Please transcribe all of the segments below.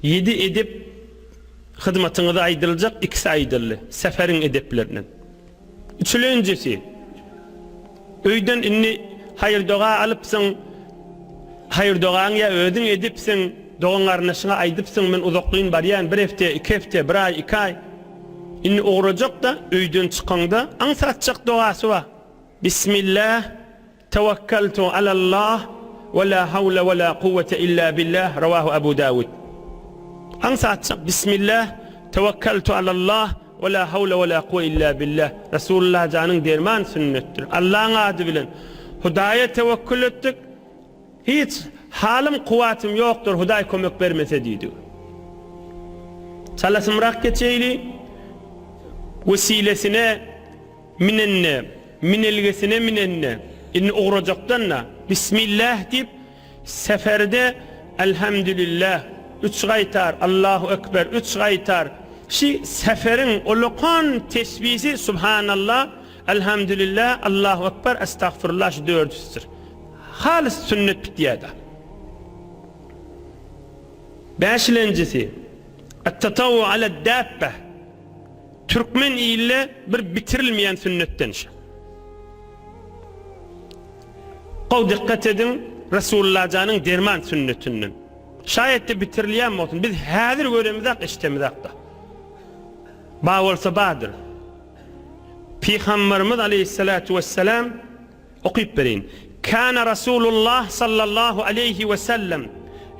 7 edep hizmetinize aydırılacak, 2 aydırlı seferin edeplerinden. Üçüncüsü, öyden inni hayır doğa alıpsın, hayır doğan ya ödün edipsin, doğan arnaşına aydıpsın, men uzaklığın bariyan 1 hafta, 2 hafta, 1 ay, 2 ay. İnni uğrayacak da öyden çıkanda ansatacak doğası var. Bismillah, tevekkeltu alallah, ve la havle ve la kuvvete illa billah, ravahu Abu Davud. Ansatacak, Bismillah, tevekkeltu alallah, ve la havle ve la kuvvete illa billah. Resulullah canın derman sünnettir. Allah'ın adı bilen. Hudaya tevekkül ettik. Hiç halim kuvvetim yoktur, Huday kömek vermese deydi. Çalasımrak geçeyli, vesilesine minenne, minelgesine minenne, inni uğracaktanna, Bismillah deyip, seferde elhamdülillah, 3 gaytar, Allahu Ekber, 3 gaytar, seferin olukan tesbisi, Subhanallah, elhamdülillah, Allahu Ekber, estağfurullah, 4'tür. Halis sünnet bitiyada. 5'lencisi, et-tetavvu aled-dabbe, Türkmen ile bir bitirilmeyen sünnetten. Qav dikkat edin, Resulullah canın derman sünnetinden. Şayet de bitirilen mi olsun? Biz hazır göremizak, iştemizak da. Bağ olsa bağdır. Peygamberimiz aleyhissalatu vesselam okuyup verin. Kana Resulullah sallallahu aleyhi ve sellem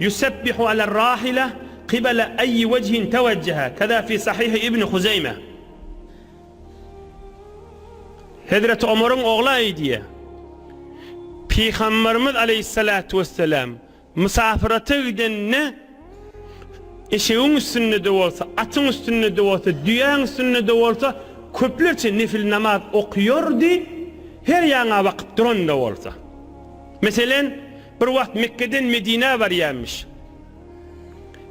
yusebbihu ala rahile qibala ayyi vecihin tevecceha. Kada fi sahih İbn Huzeyme. Hazreti Ömer'in oğlu diye. Peygamberimiz aleyhissalatu vesselam misafirete gidenine eşeğin üstünde de olsa, atın üstünde de olsa, düğün üstünde de olsa köplerçe nefil namaz okuyordu. Her yana vakit duran da olsa. Mesela bir vakit Mekke'den Medine var yanmış.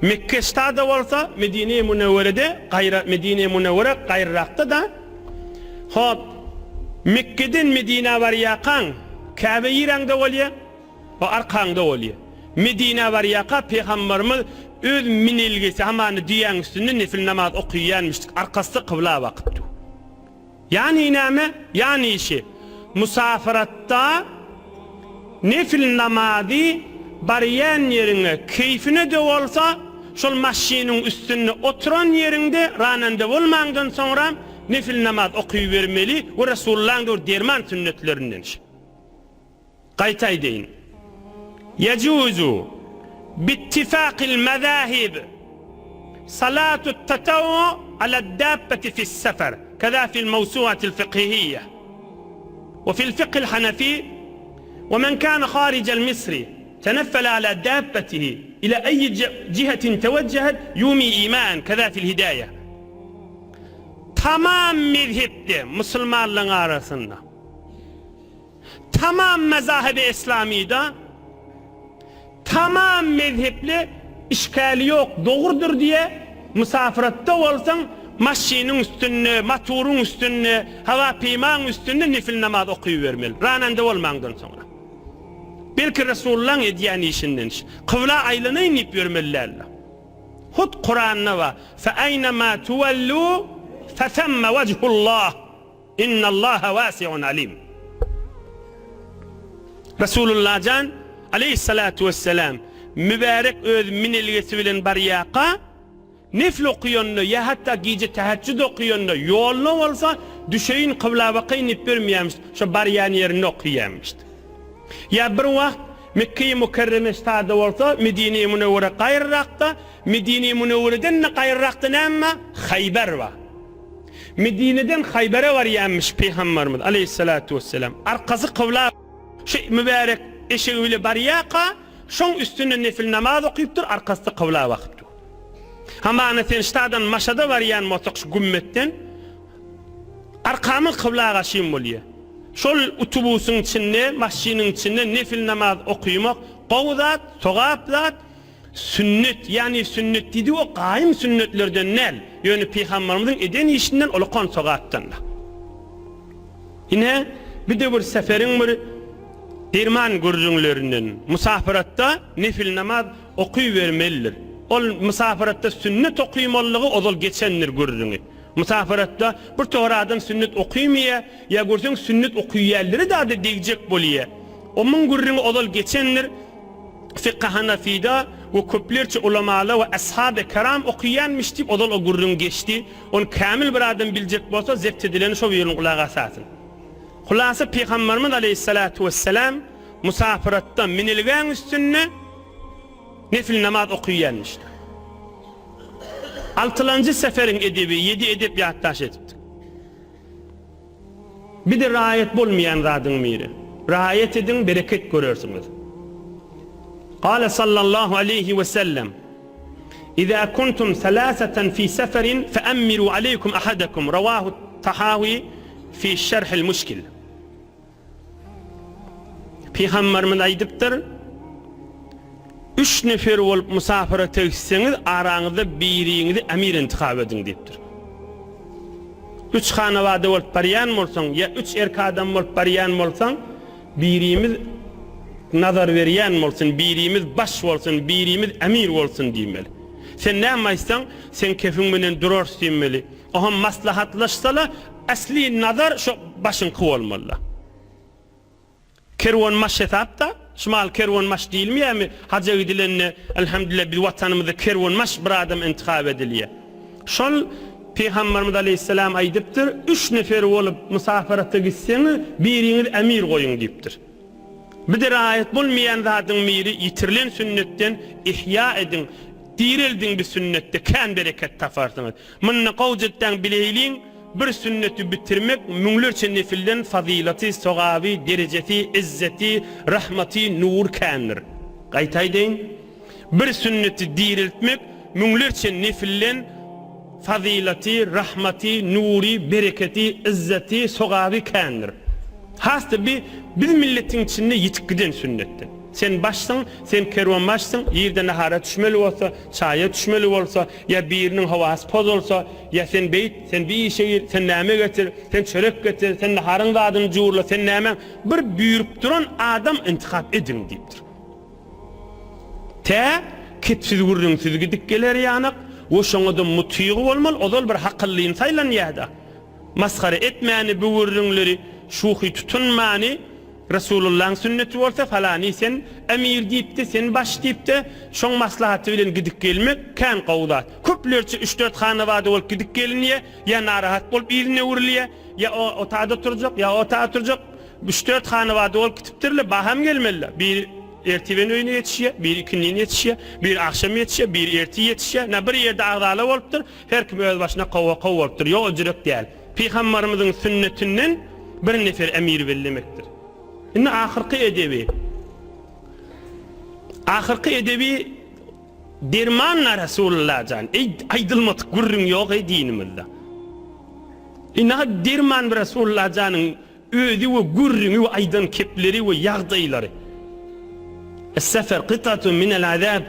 Mekke ştada olsa Medine-i Münevvere'de, Medine-i Münevvere gayrırakta da hop Mekke'den Medine var yakan Kabe yirangda oluyor, o arkanda oluyor. Medine var yaka Peygamberimiz öz minilgesi hemen düğün üstünde nefil namaz okuyanmıştık. Arkası kıbla vakıttı. Yani iname, yani işi musafiratta nefil namazı bariyen yerine keyfine de olsa şol maşinin üstünde oturan yerinde ranende olmandan sonra nefil namaz okuyuvermeli ve Resulullah'ın derman sünnetlerinden. Qaytay deyin. Yecuzu bittifaqil mezahib salatu tetavvu ala dabbeti fis sefer kaza fil mevsuatil fiqhiyye ve fil fiqhil hanefi ve men kana kharicel misri tenaffala ala dabbetihi ila ayyi cihetin teveccehet yumi iman kaza fil hidaye. Tamam mezhepte Müslümanların arasında, tamam mezahib-i İslami'de, tamam mezheple işgali yok, doğrudur diye misafiratta olsan maşinin üstünde, motorun üstünde, hava peyman üstünde nefil namaz okuyuvermeli. Ranende olmandan sonra. Belki Resulullah'ın ediyen işinden. Kıvla aylığına inip vermelilerle. Hud Kur'an'na var. فَاَيْنَمَا تُوَلُّوا فَثَمَّ وَجْهُ اللّٰهِ اِنَّ اللّٰهَ وَاسِعٌ عَلِيمٌ. Resulullah can aleyhissalatu vesselam mübarek öz minilgesi bilen bariyaka nefil okuyonlu ya hatta gece teheccüd okuyonlu yollu olsa düşeyin kıbla vakayın ip vermeyemiş. Şu bariyan yerini okuyamıştı. Ya bir vakit Mekke-i Mükerreme ştada olsa Medine-i Münevvere gayrırakta, Medine-i Münevvere'den ne gayrırakta ne ama Hayber var. Medine'den Hayber'e var yanmış Peygamberimiz aleyhissalatu vesselam. Arkası kıbla mübarek eşeğiyle bariyaka şun üstünde nefil namaz okuyuptur, arkasında kıbla vakıptır. Ama sen ştadan maşada var yan motok şu gümmetten arkamın kıbla kaşıyım oluyor. Şol utubusun içinde, maşinin içinde nefil namaz okuymak qovzat, soğapzat sünnet, yani sünnet dedi o qaim sünnetlerden nel? Yani Peygamberimizin eden işinden olukan soğattan da. Yine bir de bir seferin bir derman gürcünlerinden musafiratta nefil namaz okuyuvermelidir. ol musafiratta sünnet okuymallığı ozal geçenler görürüňi. Musafiratta bir toğra adam sünnet okuymaya ya görsen sünnet okuyýarlary da diýjek bolýar. Omun görürüňi ozal geçenler Fiqh Hanafida ve köplerçe ulamalar ve ashab-ı kiram okuyanmış deyip odal o gurrun geçti. Onu kamil bir adam bilecek bolsa zept edileni şo ýerine kulak asasın. Hulasa Peygamberimiz aleyhissalatu vesselam musafiratda minilgen üstünne nefil namaz okuyanmış. 6. seferin edebi 7 edep yaddaş etipdi. Bir de raayet bolmayan radın miri. Raayet edin bereket görürsünüz. قال صلى الله عليه وسلم إذا كنتم ثلاثة في سفر فأمروا عليكم أحدكم رواه الطحاوي في شرح المشكل. Peygamberimiz aydypdyr, 3 nefer bolup musafira tegseniz araňyzda biriňizi emir intikab edin diýipdir. 3 hanawada bolup barýan bolsaň ya 3 erki adam bolup barýan bolsaň birimiz nazar verýän bolsun, birimiz baş bolsun, birimiz emir bolsun diýmeli. Sen nämeýsen, sen kefin menen durars diýmeli. Oha maslahatlaşsala asli nazar şo başyň kowalmaly. Kerwan maş etapda, şumal kerwan maş diýilmeýärmi? Haja gidilenne elhamdülillah biz watanymyzda kerwan maş bir adam intikab edilýär. Şol Peygamberimiz aleyhisselam aýdypdyr, 3 nefer bolup musafirata gitseňiz biriňiz emir goýun diýipdir. Bir de ayet bulmayan zatın miri yitirilen sünnetten ihya edin, dirildin bir sünnette kan bereket tafarsınız. Mınna qavcetten bileylin bir sünneti bitirmek münglerçe nefilden fazilati, sogavi, dereceti, izzeti, rahmati, nur kanır. Qaytaydeyn, bir sünneti diriltmek münglerçe nefilden fazilati, rahmati, nuri, bereketi, izzeti, sogavi kanır. Hasta bir milletin içinde yitik giden sünnetten. Sen başsın, sen kervan başsın, yerde nahara düşmeli olsa, çaya düşmeli olsa, ya birinin havası poz olsa, ya sen beyt, sen bir işe gir, sen näme getir, sen çörek getir, sen naharın da adını cuğurla, sen näme bir büyürüp duran adam intikap edin deyipdir. Ketsiz vurrun siz gidik geler yanak, o şoňa da mutiýy bolmaly, ozal bir hakyllyň saýlan ýa-da. Maskara etmäni bu vurrunlary şuhi tutunmani Resulullah'ın sünneti olsa falani sen emir deyip de sen baş deyip de şoň maslahaty bilen gidip gelmek kan qowlat. Köplerçe 3-4 hanawada bolup gidip gelinýär, ya narahat bolup ýerine urilýär, ya o taýda turjak, ya o taýda turjak. 3-4 hanawada bolup gidipdirle baham gelmeliler. Bir ertiben öýüne ýetişýär, bir ikindiň ýetişýär, bir akşam ýetişýär, bir erti ýetişýär. Na bir ýerde agdaly bolupdyr, her kim öz başyna qowwa bolupdyr. Ýok ujret diýär. Peygamberimiziň sünnetinden bir nefer emir bellemekdir. Inne ahirki edebi dermanla Resulullah can aydılmatık gurrun yok dinimizde. Inne derman Resulullah canın ödü ve gurrun ve aydan kepleri ve yağdayları. Es-sefer qit'atun minel azab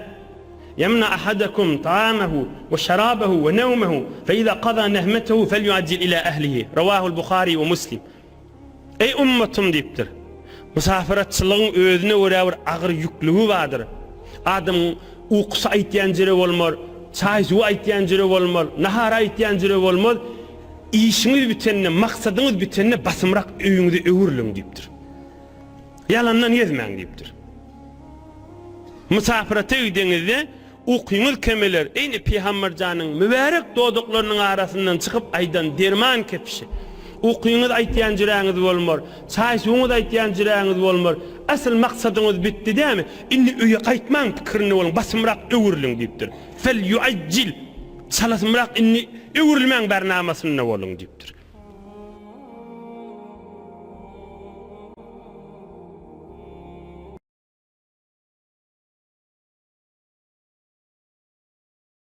يمنع أحدكم طعامه وشرابه ونومه فإذا قضى نهمته فليعجل إلى أهله رواه البخاري ومسلم. Ey ummatum deyipdir. Musafiratçılığın özüne öräwir agyr yüklügi bardyr. Adam uqsa aýtýan jere bolmar, çaý suw aýtýan jere bolmar, nahar aýtýan jere bolmaz. İşiňiz bitenne, maksadyňyz bitenne basymrak öýüňizi öwürlüň deyipdir. Yalandan ýezmäň deyipdir. Musafirata gideňizde uqyňyz kemeler, eýni Peygamber janyň mübarek doduklarynyň arasyndan çykyp aýdan derman kepişi. Uqyňyz aýtýan jiräňiz bolmar, çaý suwuňyz aýtýan jiräňiz bolmar. Asl maksadyňyz bitdi dämi? Inni öýe gaýtmaň pikirini boluň, basymrak öwürlüň diýipdir. Fel yuajjil, salasymrak inni öwürlmäň bernamasyna boluň diýipdir.